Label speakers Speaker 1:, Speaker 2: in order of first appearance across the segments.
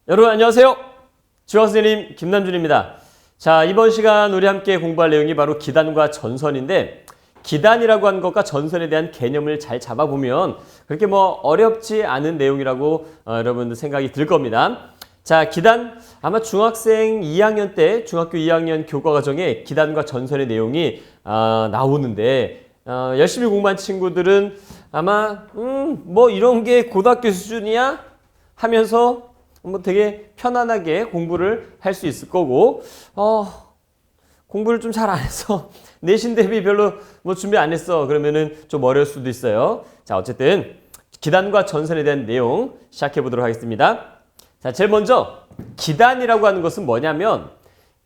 Speaker 1: 여러분 안녕하세요. 주학선생님 김남준입니다. 자, 이번 시간 우리 함께 공부할 내용이 바로 기단과 전선인데, 기단이라고 하는 것과 전선에 대한 개념을 잘 잡아보면 그렇게 어렵지 않은 내용이라고 여러분들 생각이 들 겁니다. 자, 기단, 아마 중학생 2학년 때 중학교 2학년 교과과정에 기단과 전선의 내용이 나오는데, 열심히 공부한 친구들은 아마 이런 게 고등학교 수준이야? 하면서 되게 편안하게 공부를 할 수 있을 거고, 공부를 좀 잘 안 해서 내신 대비 별로 준비 안 했어 그러면은 좀 어려울 수도 있어요. 자, 어쨌든 기단과 전선에 대한 내용 시작해 보도록 하겠습니다. 자, 제일 먼저 기단이라고 하는 것은 뭐냐면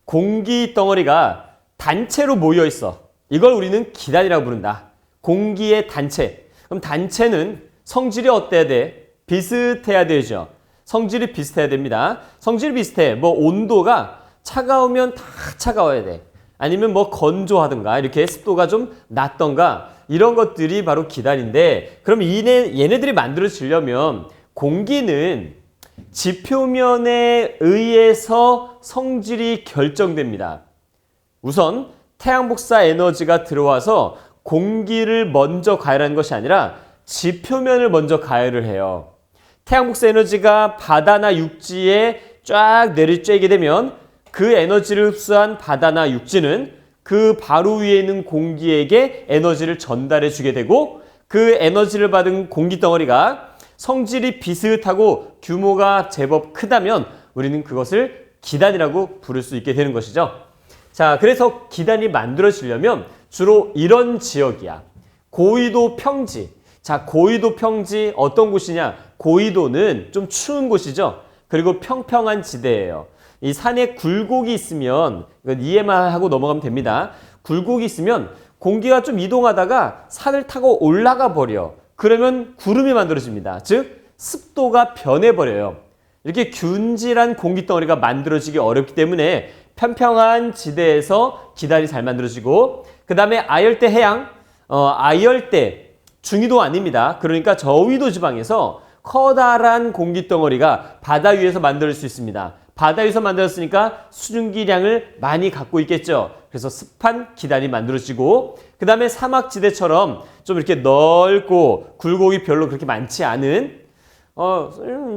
Speaker 1: 공기 덩어리가 단체로 모여 있어. 이걸 우리는 기단이라고 부른다. 공기의 단체. 그럼 단체는 성질이 어때야 돼? 비슷해야 되죠. 성질이 비슷해야 됩니다. 성질이 비슷해. 온도가 차가우면 다 차가워야 돼. 아니면 건조하든가 이렇게 습도가 좀 낮던가 이런 것들이 바로 기단인데, 그럼 얘네들이 만들어지려면 공기는 지표면에 의해서 성질이 결정됩니다. 우선 태양복사 에너지가 들어와서 공기를 먼저 가열하는 것이 아니라 지표면을 먼저 가열을 해요. 태양복사 에너지가 바다나 육지에 쫙 내리쬐게 되면 그 에너지를 흡수한 바다나 육지는 그 바로 위에 있는 공기에게 에너지를 전달해 주게 되고, 그 에너지를 받은 공기 덩어리가 성질이 비슷하고 규모가 제법 크다면 우리는 그것을 기단이라고 부를 수 있게 되는 것이죠. 자, 그래서 기단이 만들어지려면 주로 이런 지역이야. 고위도 평지. 자, 고위도 평지 어떤 곳이냐? 고위도는 좀 추운 곳이죠. 그리고 평평한 지대예요. 이 산에 굴곡이 있으면, 이건 이해만 하고 넘어가면 됩니다. 굴곡이 있으면 공기가 좀 이동하다가 산을 타고 올라가 버려. 그러면 구름이 만들어집니다. 즉 습도가 변해버려요. 이렇게 균질한 공기덩어리가 만들어지기 어렵기 때문에 평평한 지대에서 기단이 잘 만들어지고, 그 다음에 아열대 해양, 아열대, 중위도 아닙니다. 그러니까 저위도 지방에서 커다란 공기덩어리가 바다 위에서 만들 수 있습니다. 바다 위에서 만들었으니까 수증기량을 많이 갖고 있겠죠. 그래서 습한 기단이 만들어지고, 그 다음에 사막지대처럼 좀 이렇게 넓고 굴곡이 별로 그렇게 많지 않은,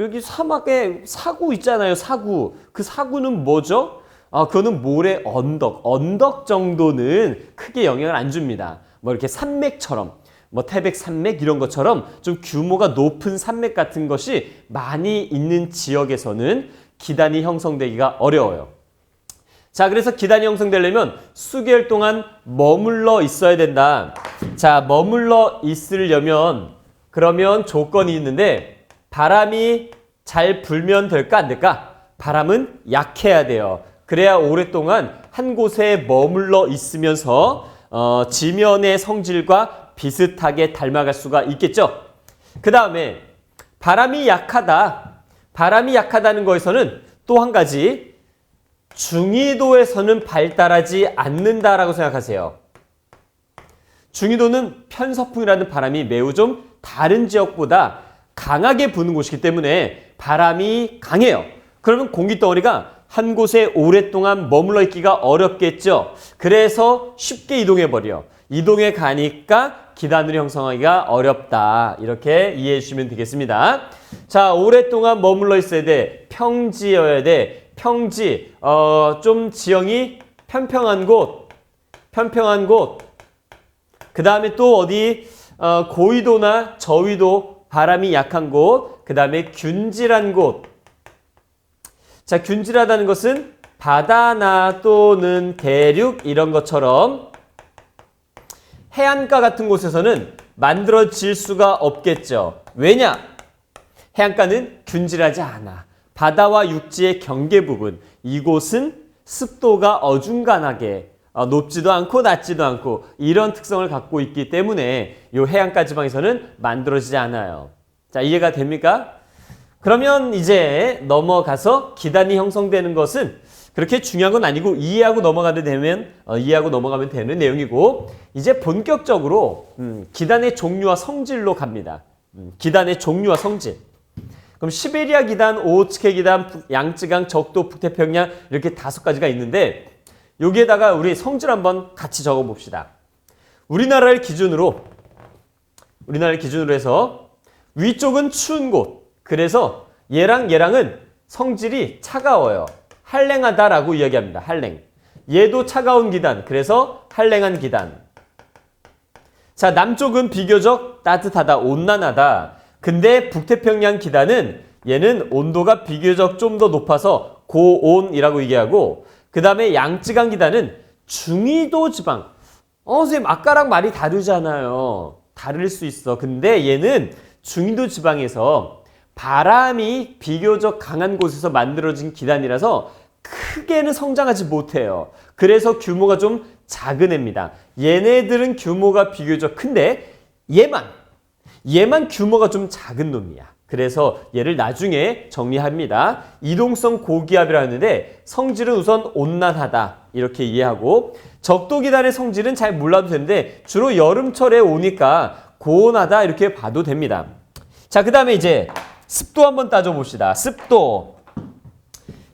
Speaker 1: 여기 사막에 사구 있잖아요. 사구. 그 사구는 뭐죠? 그거는 모래 언덕 정도는 크게 영향을 안 줍니다. 이렇게 산맥처럼, 태백 산맥 이런 것처럼 좀 규모가 높은 산맥 같은 것이 많이 있는 지역에서는 기단이 형성되기가 어려워요. 자, 그래서 기단이 형성되려면 수개월 동안 머물러 있어야 된다. 자, 머물러 있으려면 그러면 조건이 있는데, 바람이 잘 불면 될까 안 될까? 바람은 약해야 돼요. 그래야 오랫동안 한 곳에 머물러 있으면서 지면의 성질과 비슷하게 닮아갈 수가 있겠죠. 그 다음에 바람이 약하다. 바람이 약하다는 거에서는 또 한 가지, 중위도에서는 발달하지 않는다라고 생각하세요. 중위도는 편서풍이라는 바람이 매우 좀 다른 지역보다 강하게 부는 곳이기 때문에 바람이 강해요. 그러면 공기덩어리가 한 곳에 오랫동안 머물러 있기가 어렵겠죠. 그래서 쉽게 이동해버려. 이동해 가니까 기단으로 형성하기가 어렵다. 이렇게 이해해 주시면 되겠습니다. 자, 오랫동안 머물러 있어야 돼. 평지여야 돼. 평지, 좀 지형이 편평한 곳. 그 다음에 또 어디, 고위도나 저위도 바람이 약한 곳. 그 다음에 균질한 곳. 자, 균질하다는 것은 바다나 또는 대륙 이런 것처럼 해안가 같은 곳에서는 만들어질 수가 없겠죠. 왜냐? 해안가는 균질하지 않아. 바다와 육지의 경계 부분, 이곳은 습도가 어중간하게 높지도 않고 낮지도 않고 이런 특성을 갖고 있기 때문에 이 해안가 지방에서는 만들어지지 않아요. 자, 이해가 됩니까? 그러면 이제 넘어가서 기단이 형성되는 것은 그렇게 중요한 건 아니고 이해하고 넘어가면 되는 내용이고, 이제 본격적으로 기단의 종류와 성질로 갑니다. 기단의 종류와 성질. 그럼 시베리아 기단, 오호츠케 기단, 양쯔강, 적도, 북태평양 이렇게 5가지가 있는데 여기에다가 우리 성질 한번 같이 적어봅시다. 우리나라를 기준으로 해서 위쪽은 추운 곳. 그래서 얘랑은 성질이 차가워요. 한랭하다라고 이야기합니다. 한랭. 얘도 차가운 기단. 그래서 한랭한 기단. 자, 남쪽은 비교적 따뜻하다. 온난하다. 근데 북태평양 기단은 얘는 온도가 비교적 좀 더 높아서 고온이라고 얘기하고 그 다음에 양쯔강 기단은 중위도 지방. 선생님 아까랑 말이 다르잖아요. 다를 수 있어. 근데 얘는 중위도 지방에서 바람이 비교적 강한 곳에서 만들어진 기단이라서 크게는 성장하지 못해요. 그래서 규모가 좀 작은 애입니다. 얘네들은 규모가 비교적 큰데 얘만 규모가 좀 작은 놈이야. 그래서 얘를 나중에 정리합니다. 이동성 고기압이라 하는데 성질은 우선 온난하다 이렇게 이해하고 적도기단의 성질은 잘 몰라도 되는데 주로 여름철에 오니까 고온하다 이렇게 봐도 됩니다. 자, 그 다음에 이제 습도 한번 따져봅시다. 습도.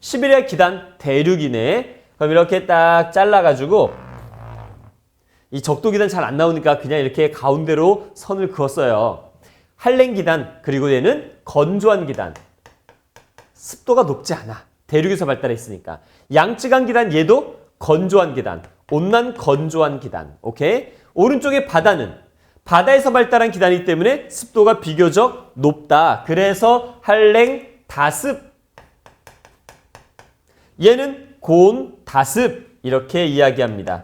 Speaker 1: 시베리아 기단 대륙이네. 그럼 이렇게 딱 잘라가지고 이 적도기단 잘 안 나오니까 그냥 이렇게 가운데로 선을 그었어요. 한랭 기단, 그리고 얘는 건조한 기단. 습도가 높지 않아. 대륙에서 발달했으니까. 양쯔강 기단, 얘도 건조한 기단. 온난 건조한 기단. 오케이? 오른쪽에 바다는 바다에서 발달한 기단이기 때문에 습도가 비교적 높다. 그래서 한랭 다습. 얘는 고온 다습. 이렇게 이야기합니다.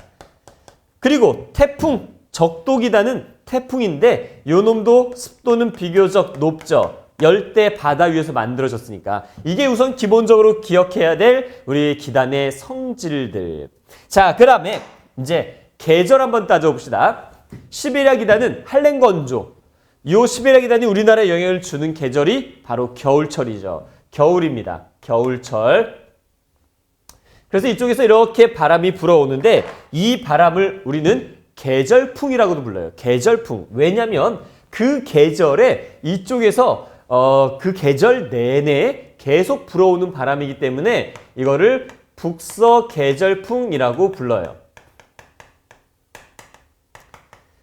Speaker 1: 그리고 태풍, 적도기단은 태풍인데 요 놈도 습도는 비교적 높죠. 열대 바다 위에서 만들어졌으니까. 이게 우선 기본적으로 기억해야 될 우리 기단의 성질들. 자, 그 다음에 이제 계절 한번 따져봅시다. 시베리아 기단은 한랭 건조. 요 시베리아 기단이 우리나라에 영향을 주는 계절이 바로 겨울철이죠. 겨울입니다. 겨울철. 그래서 이쪽에서 이렇게 바람이 불어오는데 이 바람을 우리는 계절풍이라고도 불러요. 계절풍. 왜냐하면 그 계절에 이쪽에서 그 계절 내내 계속 불어오는 바람이기 때문에 이거를 북서계절풍이라고 불러요.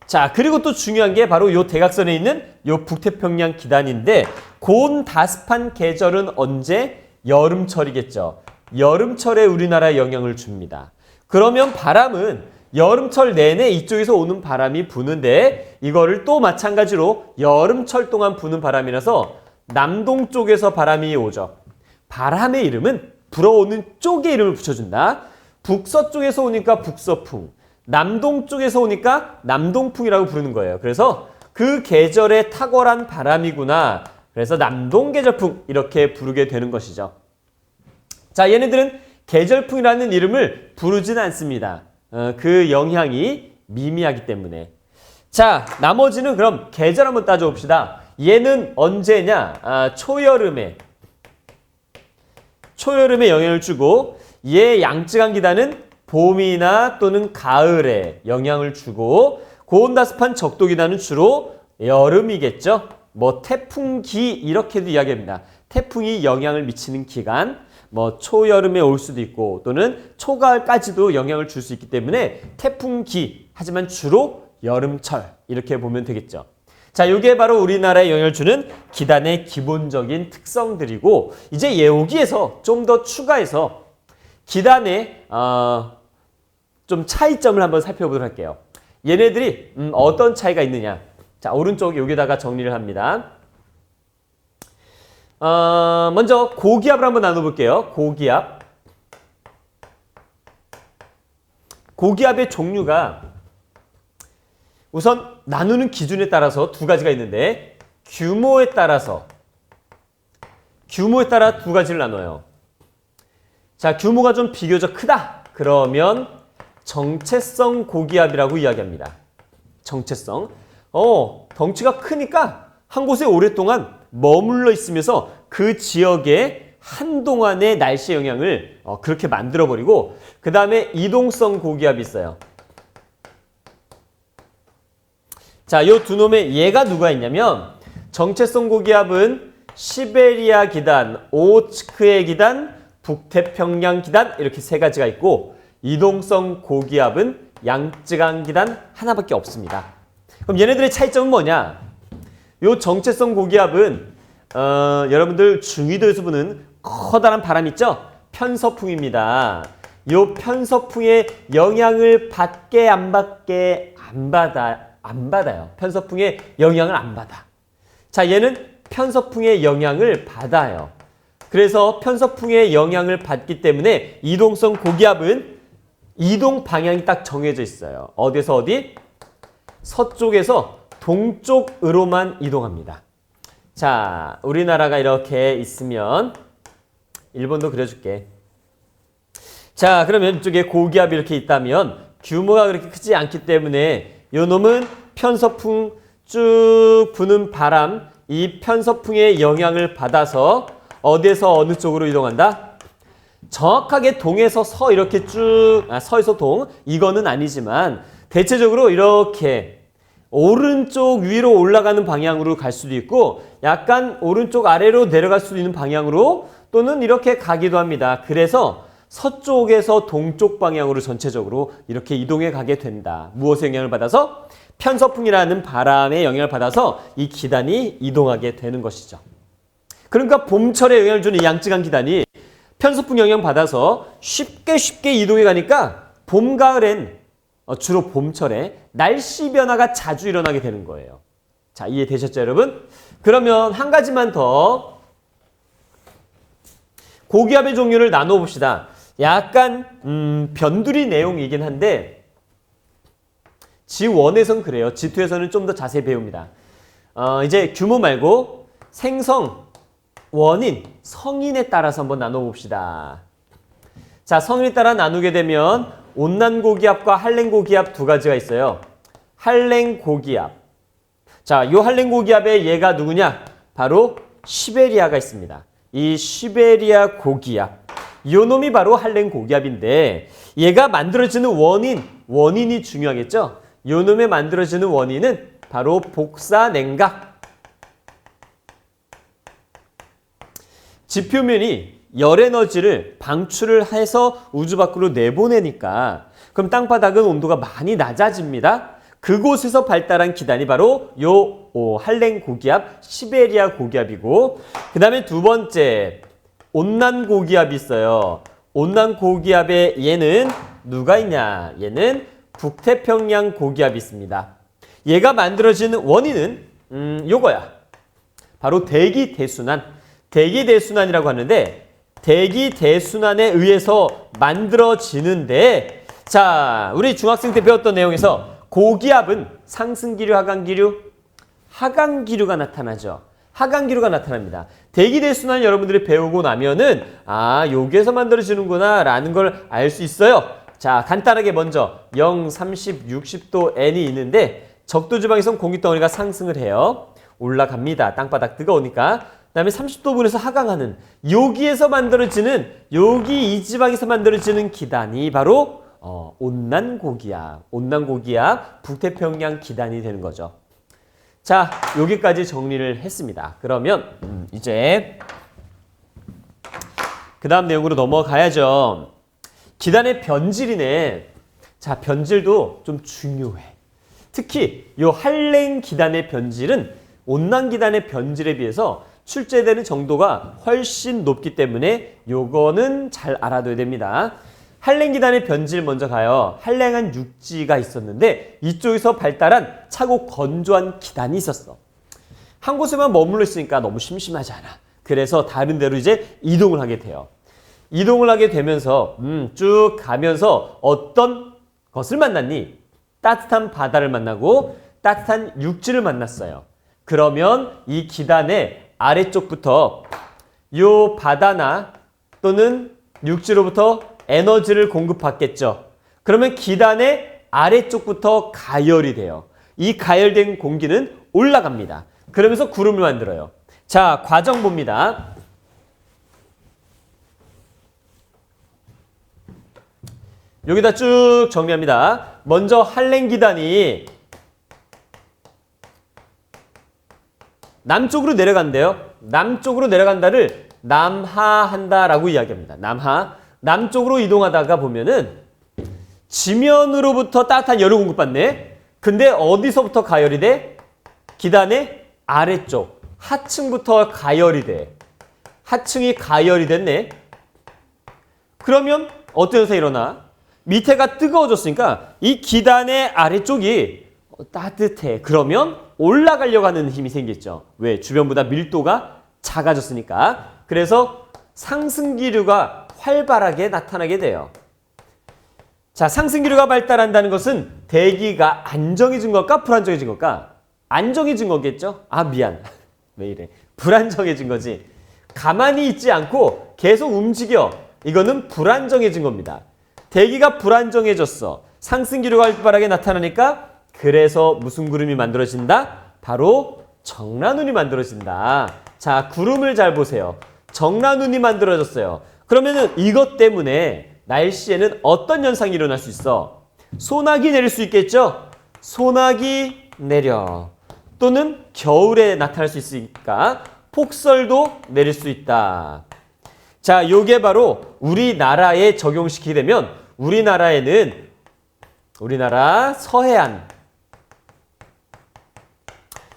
Speaker 1: 자, 그리고 또 중요한 게 바로 요 대각선에 있는 요 북태평양 기단인데 고온 다습한 계절은 언제? 여름철이겠죠. 여름철에 우리나라에 영향을 줍니다. 그러면 바람은 여름철 내내 이쪽에서 오는 바람이 부는데 이거를 또 마찬가지로 여름철 동안 부는 바람이라서 남동쪽에서 바람이 오죠. 바람의 이름은 불어오는 쪽의 이름을 붙여준다. 북서쪽에서 오니까 북서풍, 남동쪽에서 오니까 남동풍이라고 부르는 거예요. 그래서 그 계절에 탁월한 바람이구나. 그래서 남동계절풍 이렇게 부르게 되는 것이죠. 자, 얘네들은 계절풍이라는 이름을 부르진 않습니다. 그 영향이 미미하기 때문에. 자, 나머지는 그럼 계절 한번 따져봅시다. 얘는 언제냐? 초여름에 영향을 주고 얘 양쯔강 기단은 봄이나 또는 가을에 영향을 주고 고온다습한 적도 기단은 주로 여름이겠죠. 뭐 태풍기 이렇게도 이야기합니다. 태풍이 영향을 미치는 기간. 뭐 초여름에 올 수도 있고 또는 초가을까지도 영향을 줄 수 있기 때문에 태풍기 하지만 주로 여름철 이렇게 보면 되겠죠. 자, 이게 바로 우리나라에 영향을 주는 기단의 기본적인 특성들이고 이제 여기에서 좀 더 추가해서 기단의 좀 차이점을 한번 살펴보도록 할게요. 얘네들이 어떤 차이가 있느냐. 자, 오른쪽 여기다가 정리를 합니다. 먼저 고기압을 한번 나눠볼게요. 고기압의 종류가 우선 나누는 기준에 따라서 2가지가 있는데 규모에 따라 2가지를 나눠요. 자, 규모가 좀 비교적 크다. 그러면 정체성 고기압이라고 이야기합니다. 정체성. 덩치가 크니까 한 곳에 오랫동안 머물러 있으면서 그 지역의 한동안의 날씨 영향을 그렇게 만들어버리고 그 다음에 이동성 고기압이 있어요. 자, 요 두 놈의 얘가 누가 있냐면 정체성 고기압은 시베리아 기단, 오호츠크의 기단, 북태평양 기단 이렇게 세 가지가 있고 이동성 고기압은 양쯔강 기단 하나밖에 없습니다. 그럼 얘네들의 차이점은 뭐냐? 요 정체성 고기압은 여러분들 중위도에서 부는 커다란 바람 있죠? 편서풍입니다. 요 편서풍의 영향을 받게 안 받게 안 받아요. 편서풍의 영향을 안 받아. 자, 얘는 편서풍의 영향을 받아요. 그래서 편서풍의 영향을 받기 때문에 이동성 고기압은 이동 방향이 딱 정해져 있어요. 어디서 어디? 서쪽에서 동쪽으로만 이동합니다. 자, 우리나라가 이렇게 있으면 일본도 그려줄게. 자, 그러면 이쪽에 고기압이 이렇게 있다면 규모가 그렇게 크지 않기 때문에 요 놈은 편서풍 쭉 부는 바람, 이 편서풍의 영향을 받아서 어디에서 어느 쪽으로 이동한다? 정확하게 동에서 서 이렇게 쭉, 서에서 동, 이거는 아니지만 대체적으로 이렇게 오른쪽 위로 올라가는 방향으로 갈 수도 있고 약간 오른쪽 아래로 내려갈 수도 있는 방향으로 또는 이렇게 가기도 합니다. 그래서 서쪽에서 동쪽 방향으로 전체적으로 이렇게 이동해 가게 된다. 무엇의 영향을 받아서? 편서풍이라는 바람의 영향을 받아서 이 기단이 이동하게 되는 것이죠. 그러니까 봄철에 영향을 주는 이 양쯔강 기단이 편서풍 영향 받아서 쉽게 이동해 가니까 봄, 가을엔 주로 봄철에 날씨 변화가 자주 일어나게 되는 거예요. 자, 이해되셨죠, 여러분? 그러면 한 가지만 더 고기압의 종류를 나눠 봅시다. 약간 변두리 내용이긴 한데 G1에선 그래요. G2에서는 좀 더 자세히 배웁니다. 이제 규모 말고 생성, 원인, 성인에 따라서 한번 나눠봅시다. 자, 성인에 따라 나누게 되면 온난고기압과 한랭고기압 두 가지가 있어요. 한랭고기압. 자, 요 한랭고기압의 얘가 누구냐? 바로 시베리아가 있습니다. 이 시베리아 고기압. 요 놈이 바로 한랭고기압인데 얘가 만들어지는 원인이 중요하겠죠? 요 놈의 만들어지는 원인은 바로 복사냉각. 지표면이 열에너지를 방출을 해서 우주 밖으로 내보내니까 그럼 땅바닥은 온도가 많이 낮아집니다. 그곳에서 발달한 기단이 바로 요 한랭고기압, 시베리아 고기압이고 그 다음에 두 번째 온난고기압이 있어요. 온난고기압에 얘는 누가 있냐? 얘는 북태평양 고기압이 있습니다. 얘가 만들어지는 원인은 요거야. 바로 대기대순환. 대기대순환이라고 하는데 대기대순환에 의해서 만들어지는데 자, 우리 중학생 때 배웠던 내용에서 고기압은 상승기류, 하강기류? 하강기류가 나타나죠. 하강기류가 나타납니다. 대기대순환 여러분들이 배우고 나면은 여기에서 만들어지는구나 라는 걸 알 수 있어요. 자, 간단하게 먼저 0, 30, 60도 N이 있는데 적도지방에선 공기덩어리가 상승을 해요. 올라갑니다. 땅바닥 뜨거우니까. 그 다음에 30도 분에서 하강하는 여기에서 만들어지는 여기 이 지방에서 만들어지는 기단이 바로 온난고기압, 북태평양 기단이 되는 거죠. 자, 여기까지 정리를 했습니다. 그러면 이제 그 다음 내용으로 넘어가야죠. 기단의 변질이네. 자, 변질도 좀 중요해. 특히 이 한랭 기단의 변질은 온난 기단의 변질에 비해서 출제되는 정도가 훨씬 높기 때문에 요거는 잘 알아둬야 됩니다. 한랭 기단의 변질 먼저 가요. 한랭한 육지가 있었는데 이쪽에서 발달한 차고 건조한 기단이 있었어. 한 곳에만 머물러 있으니까 너무 심심하지 않아. 그래서 다른 데로 이제 이동을 하게 돼요. 이동을 하게 되면서 쭉 가면서 어떤 것을 만났니? 따뜻한 바다를 만나고 따뜻한 육지를 만났어요. 그러면 이 기단의 아래쪽부터 요 바다나 또는 육지로부터 에너지를 공급받겠죠. 그러면 기단의 아래쪽부터 가열이 돼요. 이 가열된 공기는 올라갑니다. 그러면서 구름을 만들어요. 자, 과정 봅니다. 여기다 쭉 정리합니다. 먼저 한랭 기단이 남쪽으로 내려간대요. 남쪽으로 내려간다를 남하한다라고 이야기합니다. 남쪽으로 이동하다가 보면은 지면으로부터 따뜻한 열을 공급받네. 근데 어디서부터 가열이 돼? 기단의 아래쪽, 하층부터 가열이 돼. 하층이 가열이 됐네. 그러면 어떤 현상이 일어나? 밑에가 뜨거워졌으니까 이 기단의 아래쪽이 따뜻해. 그러면 올라가려고 하는 힘이 생겼죠. 왜? 주변보다 밀도가 작아졌으니까. 그래서 상승기류가 활발하게 나타나게 돼요. 자, 상승기류가 발달한다는 것은 대기가 안정해진 걸까? 불안정해진 걸까? 안정해진 거겠죠? 아, 미안. 왜 이래? 불안정해진 거지. 가만히 있지 않고 계속 움직여. 이거는 불안정해진 겁니다. 대기가 불안정해졌어. 상승기류가 활발하게 나타나니까 그래서 무슨 구름이 만들어진다? 바로 정란운이 만들어진다. 자, 구름을 잘 보세요. 정란운이 만들어졌어요. 그러면은 이것 때문에 날씨에는 어떤 현상이 일어날 수 있어? 소나기 내릴 수 있겠죠? 소나기 내려. 또는 겨울에 나타날 수 있으니까 폭설도 내릴 수 있다. 자, 요게 바로 우리나라에 적용시키게 되면 우리나라에는 우리나라 서해안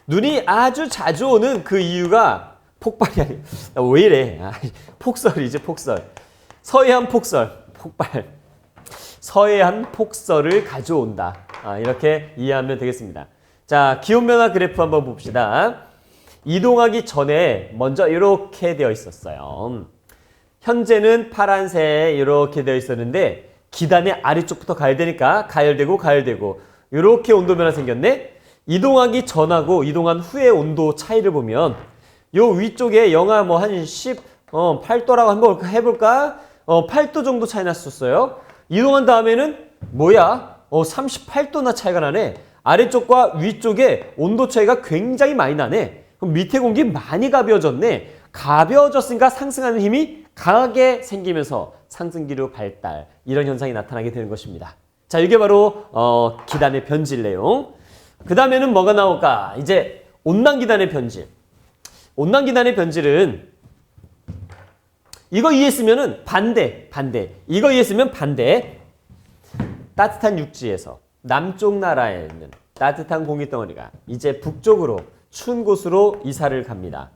Speaker 1: 눈이 아주 자주 오는 그 이유가 폭발이 아니에요. 왜 이래? 폭설이지, 폭설. 서해안 폭설, 폭발. 서해안 폭설을 가져온다. 이렇게 이해하면 되겠습니다. 자, 기온변화 그래프 한번 봅시다. 이동하기 전에 먼저 이렇게 되어 있었어요. 현재는 파란색 이렇게 되어 있었는데 기단의 아래쪽부터 가열되니까 가열되고 이렇게 온도변화 생겼네. 이동하기 전하고 이동한 후의 온도 차이를 보면 요 위쪽에 영하 뭐 한 18도라고 한번 해볼까? 8도 정도 차이 났었어요. 이동한 다음에는 뭐야? 38도나 차이가 나네. 아래쪽과 위쪽에 온도 차이가 굉장히 많이 나네. 그럼 밑에 공기 많이 가벼워졌네. 가벼워졌으니까 상승하는 힘이 강하게 생기면서 상승기류 발달, 이런 현상이 나타나게 되는 것입니다. 자, 이게 바로 기단의 변질 내용. 그 다음에는 뭐가 나올까? 이제 온난기단의 변질. 온난기단의 변질은 이거 이해했으면은 반대. 이거 이해했으면 반대. 따뜻한 육지에서 남쪽 나라에 있는 따뜻한 공기덩어리가 이제 북쪽으로 추운 곳으로 이사를 갑니다.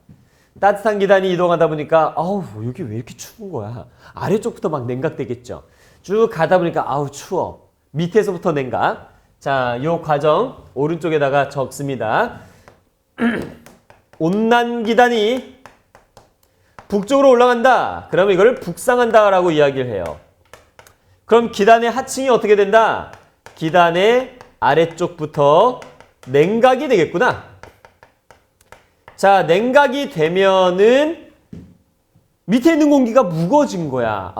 Speaker 1: 따뜻한 기단이 이동하다 보니까 아우, 여기 왜 이렇게 추운 거야? 아래쪽부터 막 냉각되겠죠. 쭉 가다 보니까 아우, 추워. 밑에서부터 냉각. 자, 요 과정 오른쪽에다가 적습니다. 온난기단이 북쪽으로 올라간다. 그러면 이걸 북상한다라고 이야기를 해요. 그럼 기단의 하층이 어떻게 된다? 기단의 아래쪽부터 냉각이 되겠구나. 자, 냉각이 되면은 밑에 있는 공기가 무거워진 거야.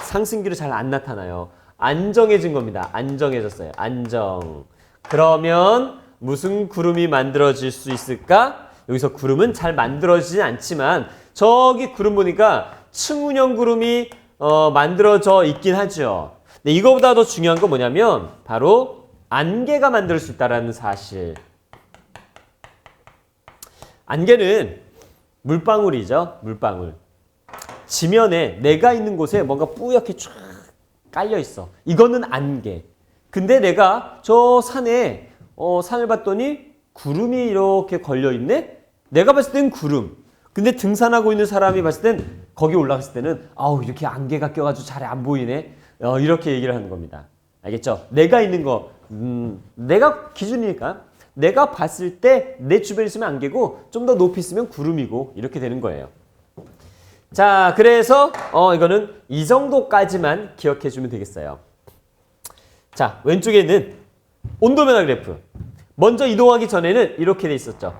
Speaker 1: 상승기로 잘 안 나타나요. 안정해진 겁니다. 안정해졌어요. 안정. 그러면 무슨 구름이 만들어질 수 있을까? 여기서 구름은 잘 만들어지진 않지만 저기 구름 보니까 층운형 구름이 만들어져 있긴 하죠. 근데 이거보다 더 중요한 건 뭐냐면 바로 안개가 만들 수 있다는 사실. 안개는 물방울이죠. 물방울. 지면에 내가 있는 곳에 뭔가 뿌옇게 쫙 깔려 있어. 이거는 안개. 근데 내가 저 산에 산을 봤더니 구름이 이렇게 걸려 있네? 내가 봤을 땐 구름. 근데 등산하고 있는 사람이 봤을 땐 거기 올라갔을 때는 아우, 이렇게 안개가 껴가지고 잘 안 보이네. 이렇게 얘기를 하는 겁니다. 알겠죠? 내가 있는 거, 내가 기준이니까 내가 봤을 때 내 주변에 있으면 안개고 좀 더 높이 있으면 구름이고 이렇게 되는 거예요. 자, 그래서 이거는 이 정도까지만 기억해 주면 되겠어요. 자, 왼쪽에는 온도변화 그래프. 먼저 이동하기 전에는 이렇게 돼 있었죠.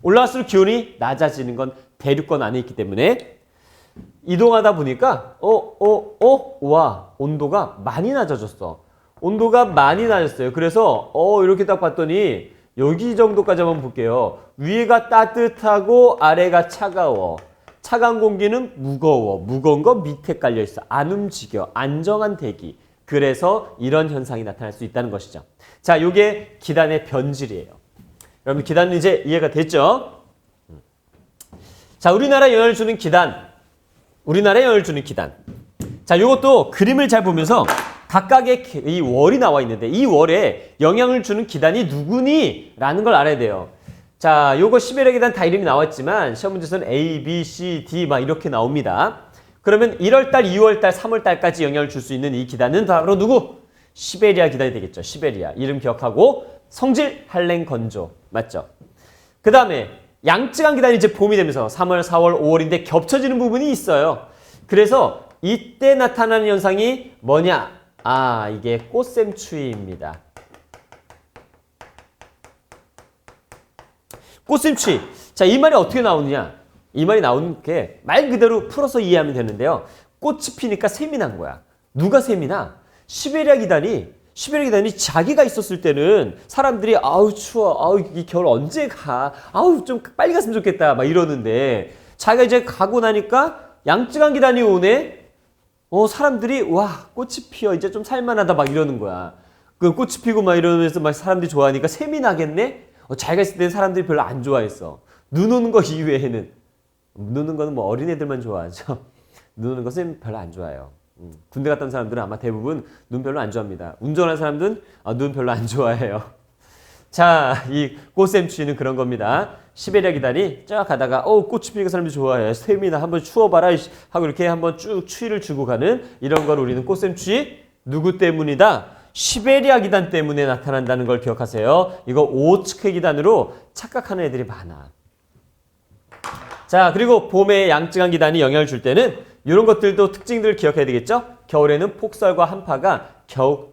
Speaker 1: 올라갈수록 기온이 낮아지는 건 대륙권 안에 있기 때문에 이동하다 보니까 와, 온도가 많이 낮아졌어. 온도가 많이 낮았어요. 그래서 이렇게 딱 봤더니 여기 정도까지 한번 볼게요. 위가 따뜻하고 아래가 차가워. 차가운 공기는 무거워. 무거운 거 밑에 깔려 있어. 안 움직여. 안정한 대기. 그래서 이런 현상이 나타날 수 있다는 것이죠. 자, 요게 기단의 변질이에요. 여러분, 기단은 이제 이해가 됐죠? 자, 우리나라에 영향을 주는 기단. 우리나라에 영향을 주는 기단. 자, 요것도 그림을 잘 보면서 각각의 이 월이 나와 있는데 이 월에 영향을 주는 기단이 누구니? 라는 걸 알아야 돼요. 자, 요거 시베리아 기단 다 이름이 나왔지만 시험 문제에서는 A, B, C, D 막 이렇게 나옵니다. 그러면 1월달, 2월달, 3월달까지 영향을 줄 수 있는 이 기단은 바로 누구? 시베리아 기단이 되겠죠. 시베리아. 이름 기억하고 성질, 한랭, 건조. 맞죠? 그 다음에 양쯔강 기단이 이제 봄이 되면서 3월, 4월, 5월인데 겹쳐지는 부분이 있어요. 그래서 이때 나타나는 현상이 뭐냐? 아, 이게 꽃샘추위입니다. 꽃샘추위. 자, 이 말이 어떻게 나오느냐? 이 말이 나오는 게 말 그대로 풀어서 이해하면 되는데요. 꽃이 피니까 샘이 난 거야. 누가 샘이 나? 시베리아 기단이 자기가 있었을 때는 사람들이 아우 추워, 아우 이 겨울 언제 가, 아우 좀 빨리 갔으면 좋겠다 막 이러는데 자기가 이제 가고 나니까 양쯔강 기단이 오네. 사람들이 와 꽃이 피어 이제 좀 살만하다 막 이러는 거야. 그 꽃이 피고 막 이러면서 막 사람들이 좋아하니까 샘이 나겠네. 자기가 있을 때는 사람들이 별로 안 좋아했어. 눈 오는 거 이외에는 눈 오는 거는 뭐 어린애들만 좋아하죠. 눈 오는 것은 별로 안 좋아해요. 군대 갔다 온 사람들은 아마 대부분 눈 별로 안 좋아합니다. 운전하는 사람들은 눈 별로 안 좋아해요. 자, 이 꽃샘추위는 그런 겁니다. 시베리아 기단이 쫙 가다가 꽃이 피니까 사람들이 좋아해. 샘이나 한번 추워봐라 하고 이렇게 한번 쭉 추위를 주고 가는 이런 걸 우리는 꽃샘추위 누구 때문이다? 시베리아 기단 때문에 나타난다는 걸 기억하세요. 이거 오츠케 기단으로 착각하는 애들이 많아. 자, 그리고 봄에 양쯔강 기단이 영향을 줄 때는 이런 것들도 특징들을 기억해야 되겠죠? 겨울에는 폭설과 한파가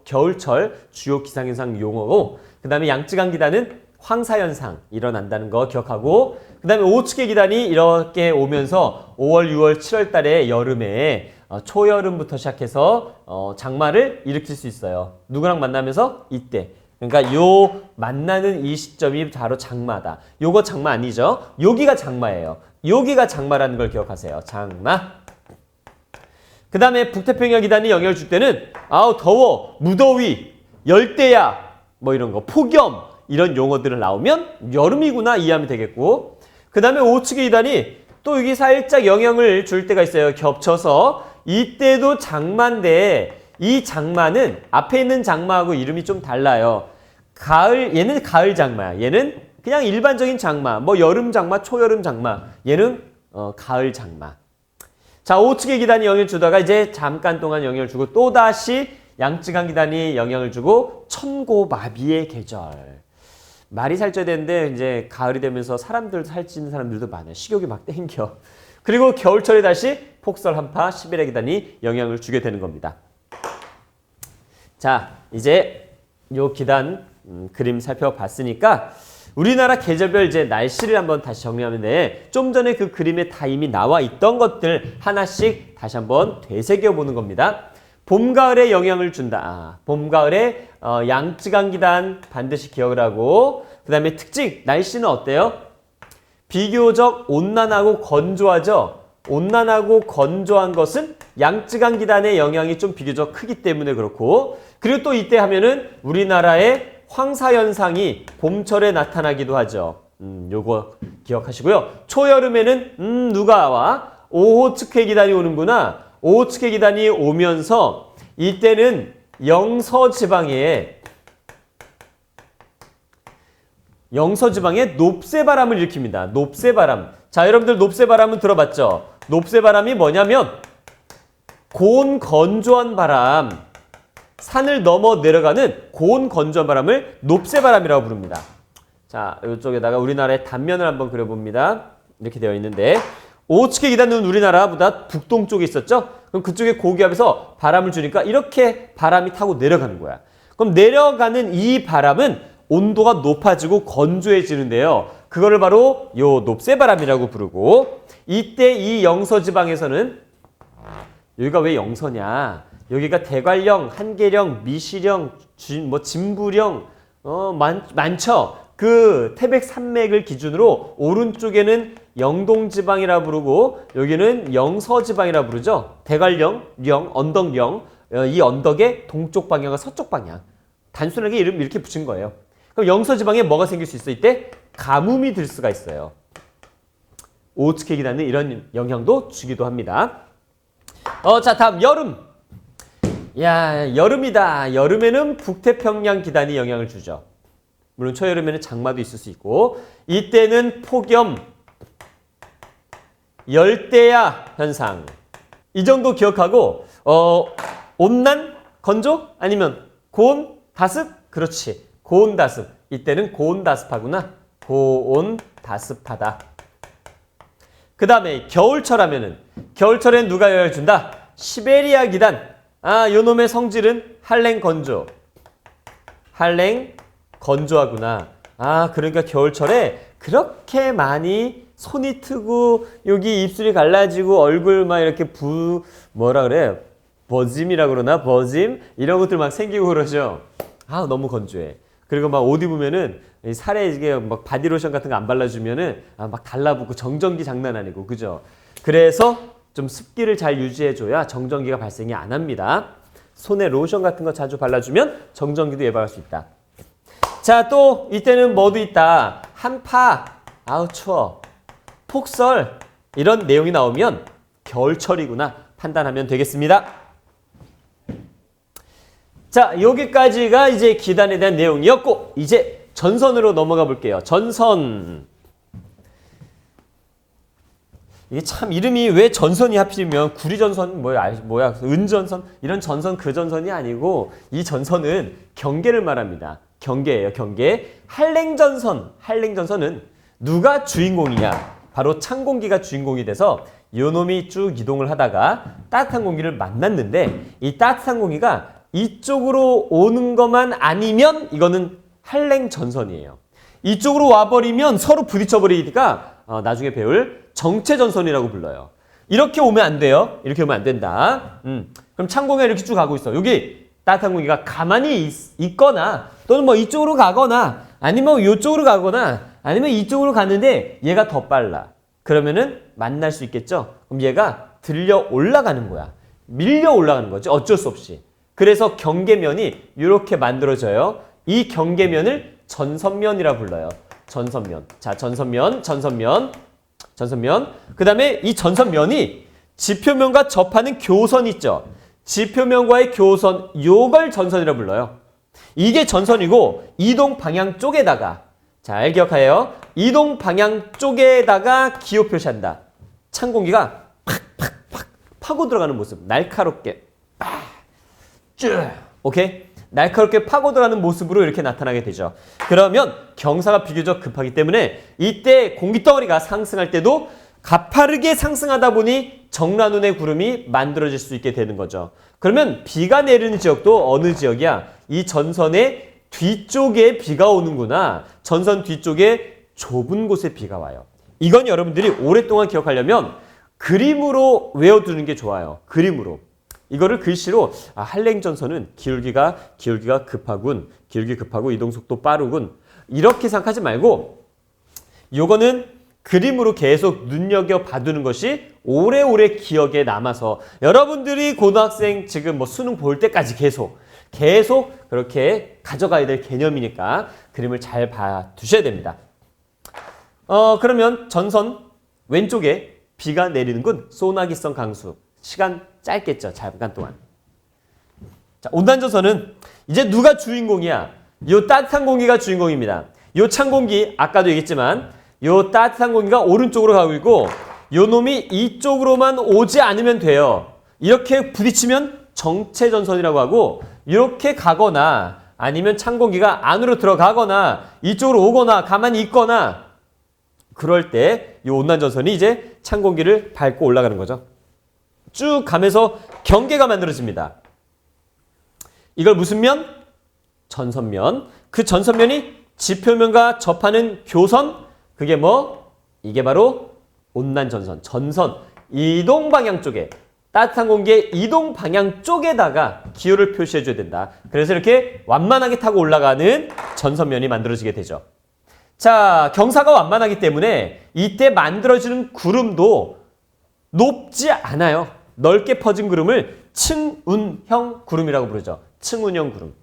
Speaker 1: 겨울철 주요 기상현상 용어고 그 다음에 양쯔강 기단은 황사현상 일어난다는 거 기억하고 그 다음에 오츠케 기단이 이렇게 오면서 5월, 6월, 7월 달에 여름에 초여름부터 시작해서 장마를 일으킬 수 있어요. 누구랑 만나면서? 이때. 그러니까 요 만나는 이 시점이 바로 장마다. 요거 장마 아니죠? 여기가 장마예요. 여기가 장마라는 걸 기억하세요. 장마. 그 다음에 북태평양 기단이 영향을 줄 때는 아우 더워, 무더위, 열대야 뭐 이런 거, 폭염 이런 용어들을 나오면 여름이구나 이해하면 되겠고 그 다음에 오츠케 기단이 또 여기 살짝 영향을 줄 때가 있어요. 겹쳐서 이때도 장마인데 이 장마는 앞에 있는 장마하고 이름이 좀 달라요. 얘는 가을 장마야. 얘는 그냥 일반적인 장마, 뭐 여름 장마, 초여름 장마. 얘는 가을 장마. 자, 오츠케 기단이 영향을 주다가 이제 잠깐 동안 영향을 주고 또다시 양쯔강 기단이 영향을 주고 천고마비의 계절. 말이 살쪄야 되는데 이제 가을이 되면서 사람들 살찌는 사람들도 많아요. 식욕이 막 땡겨. 그리고 겨울철에 다시 폭설 한파 시베리아 기단이 영향을 주게 되는 겁니다. 자, 이제 요 기단 그림 살펴봤으니까 우리나라 계절별 이제 날씨를 한번 다시 정리하면 돼. 좀 전에 그 그림에 다 이미 나와 있던 것들 하나씩 다시 한번 되새겨 보는 겁니다. 봄, 가을에 영향을 준다. 봄, 가을에 양쯔강 기단 반드시 기억을 하고 그 다음에 특징, 날씨는 어때요? 비교적 온난하고 건조하죠? 온난하고 건조한 것은 양쯔강 기단의 영향이 좀 비교적 크기 때문에 그렇고 그리고 또 이때 하면은 우리나라의 황사현상이 봄철에 나타나기도 하죠. 요거 기억하시고요. 초여름에는 누가 와? 오호츠케 기단이 오는구나. 오호츠케 기단이 오면서 이때는 영서지방에 높새바람을 일으킵니다. 높새바람. 자, 여러분들 높새바람은 들어봤죠? 높새바람이 뭐냐면 고온 건조한 바람, 산을 넘어 내려가는 고온 건조한 바람을 높새바람이라고 부릅니다. 자, 이쪽에다가 우리나라의 단면을 한번 그려봅니다. 이렇게 되어 있는데 오츠케 기단은 우리나라보다 북동쪽에 있었죠? 그럼 그쪽에 고기압에서 바람을 주니까 이렇게 바람이 타고 내려가는 거야. 그럼 내려가는 이 바람은 온도가 높아지고 건조해지는데요. 그거를 바로 요 높새바람이라고 부르고 이때 이 영서지방에서는 여기가 왜 영서냐? 여기가 대관령, 한계령, 미시령, 진부령 많죠. 그 태백 산맥을 기준으로 오른쪽에는 영동지방이라 부르고 여기는 영서지방이라 부르죠. 대관령, 령, 언덕령 이 언덕의 동쪽 방향과 서쪽 방향. 단순하게 이름 이렇게 붙인 거예요. 그럼 영서지방에 뭐가 생길 수 있어? 이때 가뭄이 들 수가 있어요. 오츠케 기단은 이런 영향도 주기도 합니다. 자, 다음 여름. 야, 여름이다. 여름에는 북태평양 기단이 영향을 주죠. 물론 초여름에는 장마도 있을 수 있고, 이때는 폭염, 열대야 현상. 이 정도 기억하고, 온난, 건조? 아니면 고온, 다습? 그렇지. 고온, 다습. 이때는 고온, 다습하구나. 고온, 다습하다. 그 다음에 겨울철 하면은, 겨울철엔 누가 영향을 준다? 시베리아 기단. 요 놈의 성질은 한랭 건조. 한랭 건조하구나. 그러니까 겨울철에 그렇게 많이 손이 트고 여기 입술이 갈라지고 얼굴 막 이렇게 뭐라 그래? 버짐이라고 그러나? 버짐? 이런 것들 막 생기고 그러죠. 너무 건조해. 그리고 막 옷 입으면은 살에 이게 막 바디로션 같은 거 안 발라주면은 막 달라붙고 정전기 장난 아니고, 그죠? 그래서 좀 습기를 잘 유지해줘야 정전기가 발생이 안 합니다. 손에 로션 같은 거 자주 발라주면 정전기도 예방할 수 있다. 자, 또 이때는 뭐도 있다. 한파, 추워, 폭설, 이런 내용이 나오면 겨울철이구나 판단하면 되겠습니다. 자, 여기까지가 이제 기단에 대한 내용이었고, 이제 전선으로 넘어가 볼게요. 전선. 이게 참 이름이 왜 전선이 하필이면 구리전선, 뭐야, 은전선, 이런 전선 그 전선이 아니고, 이 전선은 경계를 말합니다. 경계예요, 경계. 한랭전선은 누가 주인공이냐? 바로 찬 공기가 주인공이 돼서 요 놈이 쭉 이동을 하다가 따뜻한 공기를 만났는데, 이 따뜻한 공기가 이쪽으로 오는 것만 아니면 이거는 한랭전선이에요. 이쪽으로 와버리면 서로 부딪혀버리니까 나중에 배울 정체전선이라고 불러요. 이렇게 오면 안 돼요. 이렇게 오면 안 된다. 그럼 찬 공기가 이렇게 쭉 가고 있어. 여기 따뜻한 공기가 가만히 있거나, 또는 뭐 이쪽으로 가거나, 아니면 이쪽으로 가거나, 아니면 이쪽으로 가는데 얘가 더 빨라. 그러면은 만날 수 있겠죠? 그럼 얘가 들려 올라가는 거야. 밀려 올라가는 거지. 어쩔 수 없이. 그래서 경계면이 이렇게 만들어져요. 이 경계면을 전선면이라 불러요. 전선면. 자, 전선면. 그 다음에 이 전선면이 지표면과 접하는 교선 있죠. 지표면과의 교선, 요걸 전선이라 불러요. 이게 전선이고, 이동 방향 쪽에다가, 잘 기억하세요. 이동 방향 쪽에다가 기호 표시한다. 찬 공기가 팍팍팍 파고 들어가는 모습. 날카롭게. 쭉. 오케이? 날카롭게 파고 들어가는 모습으로 이렇게 나타나게 되죠. 그러면 경사가 비교적 급하기 때문에 이때 공기덩어리가 상승할 때도 가파르게 상승하다 보니 정란운의 구름이 만들어질 수 있게 되는 거죠. 그러면 비가 내리는 지역도 어느 지역이야? 이 전선의 뒤쪽에 비가 오는구나. 전선 뒤쪽에 좁은 곳에 비가 와요. 이건 여러분들이 오랫동안 기억하려면 그림으로 외워두는 게 좋아요. 그림으로. 이거를 글씨로 한랭전선은 기울기가 급하군. 기울기 급하고 이동속도 빠르군. 이렇게 생각하지 말고 요거는 그림으로 계속 눈여겨봐두는 것이 오래오래 기억에 남아서 여러분들이 고등학생 지금 뭐 수능 볼 때까지 계속 그렇게 가져가야 될 개념이니까 그림을 잘 봐두셔야 됩니다. 그러면 전선 왼쪽에 비가 내리는군. 소나기성 강수. 시간 짧겠죠. 잠깐 동안. 자, 온난전선은 이제 누가 주인공이야? 요 따뜻한 공기가 주인공입니다. 요 찬 공기, 아까도 얘기했지만 요 따뜻한 공기가 오른쪽으로 가고 있고 요 놈이 이쪽으로만 오지 않으면 돼요. 이렇게 부딪히면 정체전선이라고 하고, 이렇게 가거나 아니면 찬 공기가 안으로 들어가거나 이쪽으로 오거나 가만히 있거나 그럴 때 이 온난전선이 이제 찬 공기를 밟고 올라가는 거죠. 쭉 가면서 경계가 만들어집니다. 이걸 무슨 면? 전선면. 그 전선면이 지표면과 접하는 교선, 그게 뭐? 이게 바로 온난전선. 전선, 이동 방향 쪽에, 따뜻한 공기의 이동 방향 쪽에다가 기호를 표시해줘야 된다. 그래서 이렇게 완만하게 타고 올라가는 전선면이 만들어지게 되죠. 자, 경사가 완만하기 때문에 이때 만들어지는 구름도 높지 않아요. 넓게 퍼진 구름을 층운형 구름이라고 부르죠. 층운형 구름.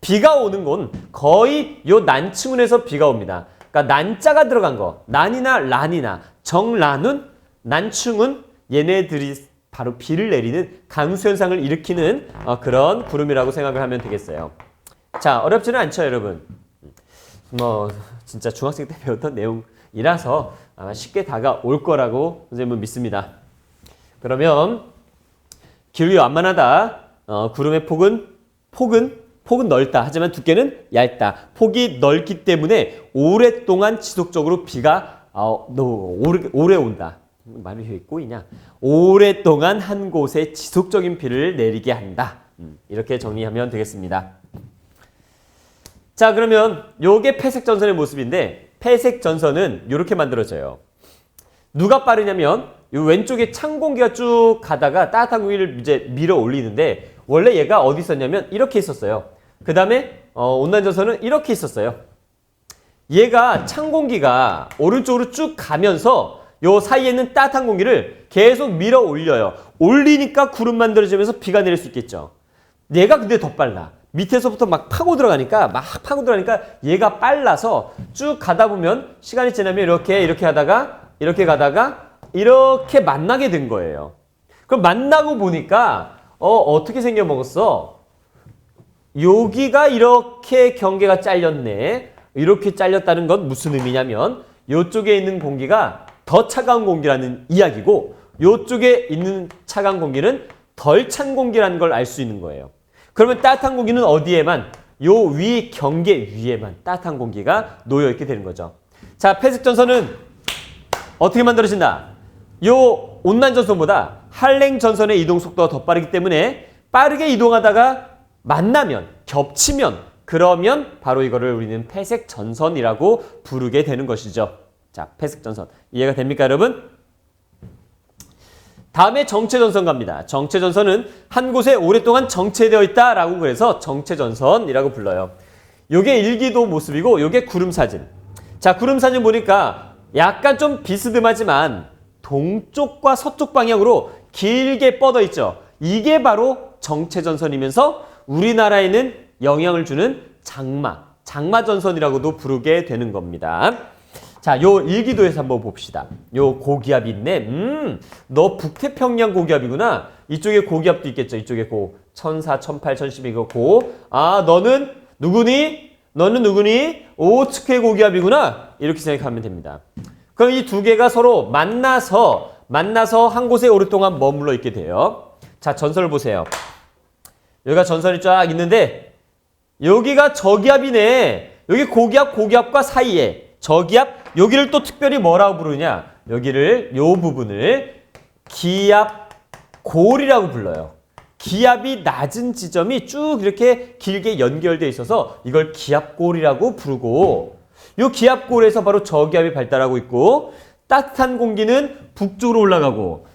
Speaker 1: 비가 오는 곳 거의 요 난층운에서 비가 옵니다. 그러니까 난자가 들어간 거. 난이나 란이나 정란운, 난충운 얘네들이 바로 비를 내리는 강수 현상을 일으키는 그런 구름이라고 생각을 하면 되겠어요. 자, 어렵지는 않죠, 여러분. 뭐 진짜 중학생 때 배웠던 내용이라서 아마 쉽게 다가올 거라고 선생님은 믿습니다. 그러면 길이 완만하다. 구름의 폭은 넓다. 하지만 두께는 얇다. 폭이 넓기 때문에 오랫동안 지속적으로 비가 오래 온다. 말이 왜 꼬이냐? 오랫동안 한 곳에 지속적인 비를 내리게 한다. 이렇게 정리하면 되겠습니다. 자, 그러면 요게 폐색 전선의 모습인데 폐색 전선은 이렇게 만들어져요. 누가 빠르냐면 이 왼쪽에 찬 공기가 쭉 가다가 따뜻한 공기를 이제 밀어 올리는데 원래 얘가 어디 있었냐면 이렇게 있었어요. 그 다음에 온난 전선은 이렇게 있었어요. 얘가 찬 공기가 오른쪽으로 쭉 가면서 요 사이에 있는 따뜻한 공기를 계속 밀어 올려요. 올리니까 구름 만들어지면서 비가 내릴 수 있겠죠. 얘가 근데 더 빨라. 밑에서부터 막 파고 들어가니까 얘가 빨라서 쭉 가다 보면 시간이 지나면 이렇게 하다가 이렇게 가다가 이렇게 만나게 된 거예요. 그럼 만나고 보니까 어떻게 생겨 먹었어? 여기가 이렇게 경계가 잘렸네. 이렇게 잘렸다는 건 무슨 의미냐면 이쪽에 있는 공기가 더 차가운 공기라는 이야기고 이쪽에 있는 차가운 공기는 덜 찬 공기라는 걸 알 수 있는 거예요. 그러면 따뜻한 공기는 어디에만? 요 위 경계 위에만 따뜻한 공기가 놓여 있게 되는 거죠. 자, 폐색 전선은 어떻게 만들어진다? 요 온난 전선보다 한랭 전선의 이동 속도가 더 빠르기 때문에 빠르게 이동하다가 만나면 겹치면 그러면 바로 이거를 우리는 폐색 전선이라고 부르게 되는 것이죠. 자, 폐색 전선 이해가 됩니까, 여러분? 다음에 정체전선 갑니다. 정체전선은 한 곳에 오랫동안 정체되어 있다라고 그래서 정체전선이라고 불러요. 요게 일기도 모습이고 요게 구름사진. 자, 구름사진 보니까 약간 좀 비스듬하지만 동쪽과 서쪽 방향으로 길게 뻗어 있죠. 이게 바로 정체전선이면서 우리나라에는 영향을 주는 장마전선이라고도 부르게 되는 겁니다. 자, 요 일기도에서 한번 봅시다. 요 고기압이 있네. 너 북태평양 고기압이구나. 이쪽에 고기압도 있겠죠. 이쪽에 1004, 1008, 1012 이거 고. 아, 너는 누구니? 너는 누구니? 오츠케 고기압이구나. 이렇게 생각하면 됩니다. 그럼 이 두 개가 서로 만나서 한 곳에 오랫동안 머물러 있게 돼요. 자, 전선을 보세요. 여기가 전선이 쫙 있는데 여기가 저기압이네. 여기 고기압과 사이에 저기압, 여기를 또 특별히 뭐라고 부르냐? 여기를 요 부분을 기압골이라고 불러요. 기압이 낮은 지점이 쭉 이렇게 길게 연결되어 있어서 이걸 기압골이라고 부르고 요 기압골에서 바로 저기압이 발달하고 있고 따뜻한 공기는 북쪽으로 올라가고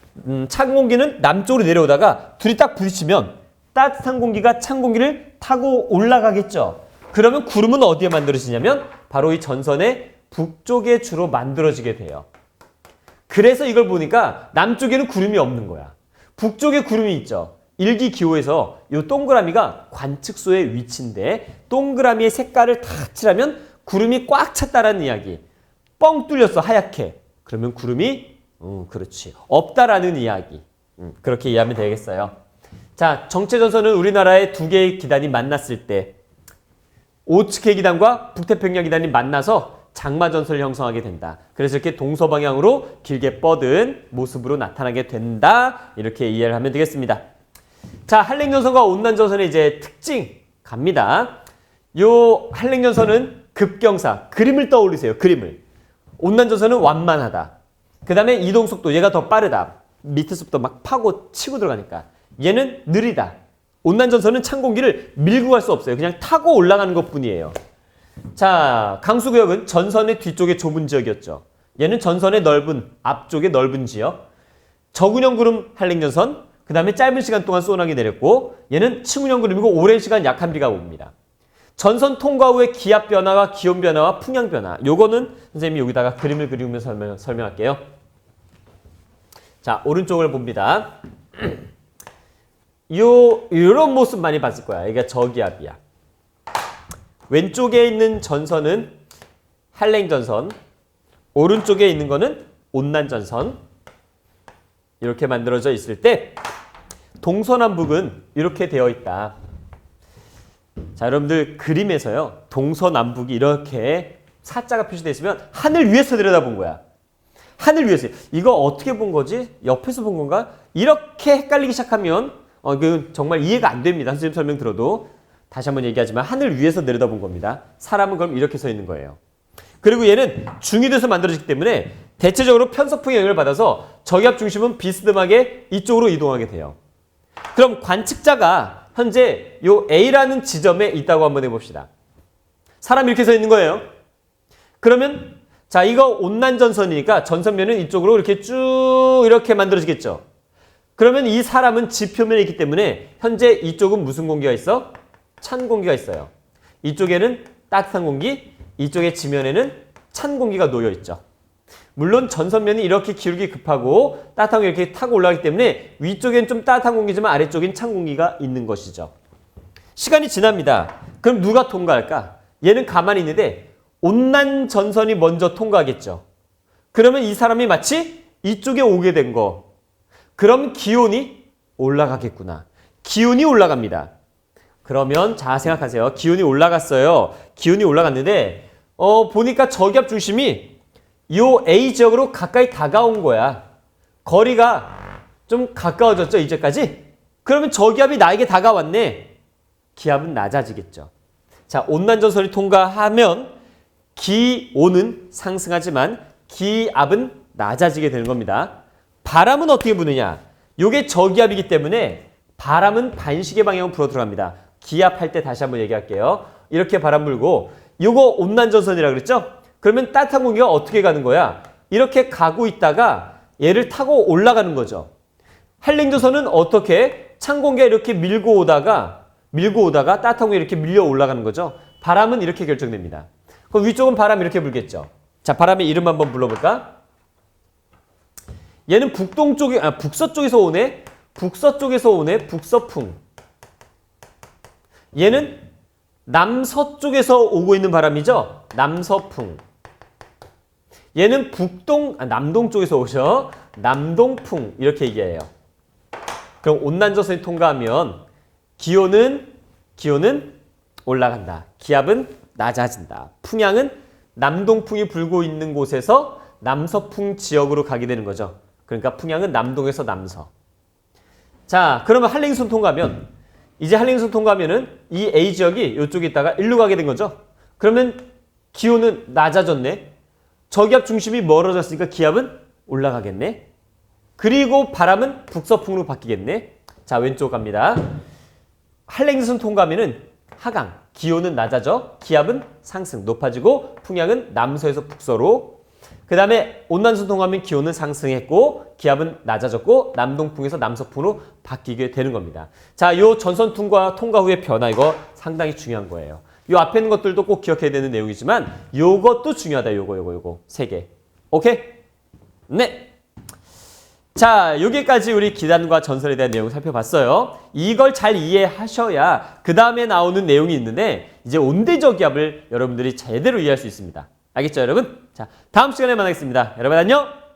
Speaker 1: 찬 공기는 남쪽으로 내려오다가 둘이 딱 부딪히면 따뜻한 공기가 찬 공기를 타고 올라가겠죠. 그러면 구름은 어디에 만들어지냐면 바로 이 전선의 북쪽에 주로 만들어지게 돼요. 그래서 이걸 보니까 남쪽에는 구름이 없는 거야. 북쪽에 구름이 있죠. 일기기호에서 이 동그라미가 관측소의 위치인데 동그라미의 색깔을 다 칠하면 구름이 꽉 찼다라는 이야기. 뻥 뚫렸어, 하얗게. 그러면 구름이 그렇지. 없다라는 이야기. 그렇게 이해하면 되겠어요. 자, 정체전선은 우리나라의 두 개의 기단이 만났을 때 오츠케 기단과 북태평양 기단이 만나서 장마전선을 형성하게 된다. 그래서 이렇게 동서방향으로 길게 뻗은 모습으로 나타나게 된다. 이렇게 이해를 하면 되겠습니다. 자, 한랭전선과 온난전선의 이제 특징 갑니다. 요 한랭전선은 급경사, 그림을 떠올리세요. 그림을. 온난전선은 완만하다. 그 다음에 이동속도, 얘가 더 빠르다. 밑에서부터 막 파고 치고 들어가니까. 얘는 느리다. 온난전선은 찬 공기를 밀고 갈 수 없어요. 그냥 타고 올라가는 것뿐이에요. 자, 강수구역은 전선의 뒤쪽에 좁은 지역이었죠. 얘는 전선의 넓은, 앞쪽에 넓은 지역. 저군형 구름 한랭전선, 그 다음에 짧은 시간 동안 소나기 내렸고 얘는 층운형 구름이고 오랜 시간 약한 비가 옵니다. 전선 통과 후의 기압 변화와 기온 변화와 풍향 변화. 요거는 선생님이 여기다가 그림을 그리면서 설명할게요. 자, 오른쪽을 봅니다. 요런 모습 많이 봤을 거야. 이게 저기압이야. 왼쪽에 있는 전선은 한랭전선, 오른쪽에 있는 거는 온난전선. 이렇게 만들어져 있을 때 동서남북은 이렇게 되어 있다. 자, 여러분들 그림에서요. 동서남북이 이렇게 사자가 표시되어 있으면 하늘 위에서 내려다본 거야. 하늘 위에서. 이거 어떻게 본 거지? 옆에서 본 건가? 이렇게 헷갈리기 시작하면 그 정말 이해가 안 됩니다. 선생님 설명 들어도. 다시 한번 얘기하지만 하늘 위에서 내려다본 겁니다. 사람은 그럼 이렇게 서 있는 거예요. 그리고 얘는 중위도에서 만들어지기 때문에 대체적으로 편서풍의 영향을 받아서 저기압 중심은 비스듬하게 이쪽으로 이동하게 돼요. 그럼 관측자가 현재 요 A라는 지점에 있다고 한번 해봅시다. 사람이 이렇게 서 있는 거예요. 그러면 자, 이거 온난전선이니까 전선면은 이쪽으로 이렇게 쭉 이렇게 만들어지겠죠. 그러면 이 사람은 지표면에 있기 때문에 현재 이쪽은 무슨 공기가 있어? 찬 공기가 있어요. 이쪽에는 따뜻한 공기, 이쪽의 지면에는 찬 공기가 놓여 있죠. 물론 전선면이 이렇게 기울기 급하고 따뜻한 공기 이렇게 타고 올라가기 때문에 위쪽엔 좀 따뜻한 공기지만 아래쪽엔 찬 공기가 있는 것이죠. 시간이 지납니다. 그럼 누가 통과할까? 얘는 가만히 있는데 온난 전선이 먼저 통과하겠죠. 그러면 이 사람이 마치 이쪽에 오게 된 거. 그럼 기온이 올라가겠구나. 기온이 올라갑니다. 그러면 자 생각하세요. 기온이 올라갔어요. 기온이 올라갔는데 보니까 저기압 중심이 요 A 지역으로 가까이 다가온 거야. 거리가 좀 가까워졌죠, 이제까지? 그러면 저기압이 나에게 다가왔네. 기압은 낮아지겠죠. 자, 온난전선이 통과하면 기온은 상승하지만 기압은 낮아지게 되는 겁니다. 바람은 어떻게 부느냐? 요게 저기압이기 때문에 바람은 반시계 방향으로 불어 들어갑니다. 기압할 때 다시 한번 얘기할게요. 이렇게 바람 불고 요거 온난전선이라고 그랬죠? 그러면 따뜻한 공기가 어떻게 가는 거야? 이렇게 가고 있다가 얘를 타고 올라가는 거죠. 한랭전선은 어떻게? 찬 공기가 이렇게 밀고 오다가 따뜻한 공기가 이렇게 밀려 올라가는 거죠. 바람은 이렇게 결정됩니다. 그럼 위쪽은 바람 이렇게 불겠죠. 자, 바람의 이름 한번 불러볼까? 얘는 북서 쪽에서 오네. 북서쪽에서 오네. 북서풍. 얘는 남서쪽에서 오고 있는 바람이죠. 남서풍. 얘는 남동 쪽에서 오죠. 남동풍. 이렇게 얘기해요. 그럼 온난전선이 통과하면 기온은 올라간다. 기압은 낮아진다. 풍향은 남동풍이 불고 있는 곳에서 남서풍 지역으로 가게 되는 거죠. 그러니까 풍향은 남동에서 남서. 자, 그러면 한랭전 통과하면 이제 한랭전 통과하면은 이 A 지역이 이쪽에 있다가 일로 가게 된 거죠. 그러면 기온은 낮아졌네. 저기압 중심이 멀어졌으니까 기압은 올라가겠네. 그리고 바람은 북서풍으로 바뀌겠네. 자, 왼쪽 갑니다. 한랭전 통과하면은 하강. 기온은 낮아져. 기압은 상승. 높아지고 풍향은 남서에서 북서로. 그 다음에 온난전 통과하면 기온은 상승했고 기압은 낮아졌고 남동풍에서 남서풍으로 바뀌게 되는 겁니다. 자, 요 전선 통과 후의 변화 이거 상당히 중요한 거예요. 요 앞에 있는 것들도 꼭 기억해야 되는 내용이지만 요것도 중요하다. 요거 세 개. 오케이? 네. 자, 여기까지 우리 기단과 전선에 대한 내용을 살펴봤어요. 이걸 잘 이해하셔야 그 다음에 나오는 내용이 있는데 이제 온대저기압을 여러분들이 제대로 이해할 수 있습니다. 알겠죠, 여러분? 자, 다음 시간에 만나겠습니다. 여러분 안녕!